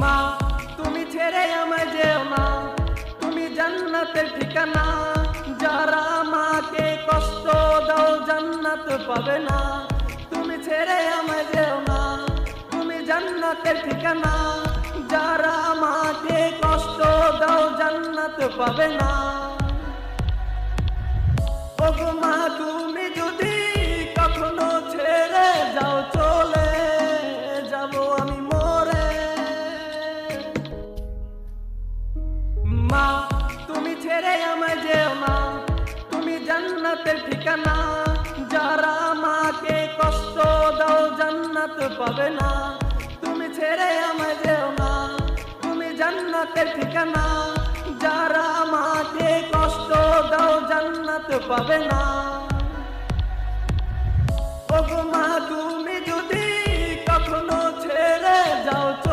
মা তুমি ছেড়ে আমায় যেও না, তুমি জান্নাতের ঠিকানা। যারা মাকে কষ্ট দাও জান্নাত পাবে না। তুমি ছেড়ে আমায় যেও না, তুমি জান্নাতের ঠিকানা। যারা মাকে কষ্ট দাও জান্নাত পাবে না। ওগো মা তুমি যদি কখনো ছেড়ে যাও, চলে যাব আমি মরে। মা তুমি ছেড়ে আমায় যেও না, তুমি জান্নাতের ঠিকানা। যারা মাকে কষ্ট দাও জান্নাত পাবে না। তুমি ছেড়ে আমায় যেও না, তুমি জান্নাতের ঠিকানা। যারা মাকে কষ্ট দাও জান্নাত পাবে না।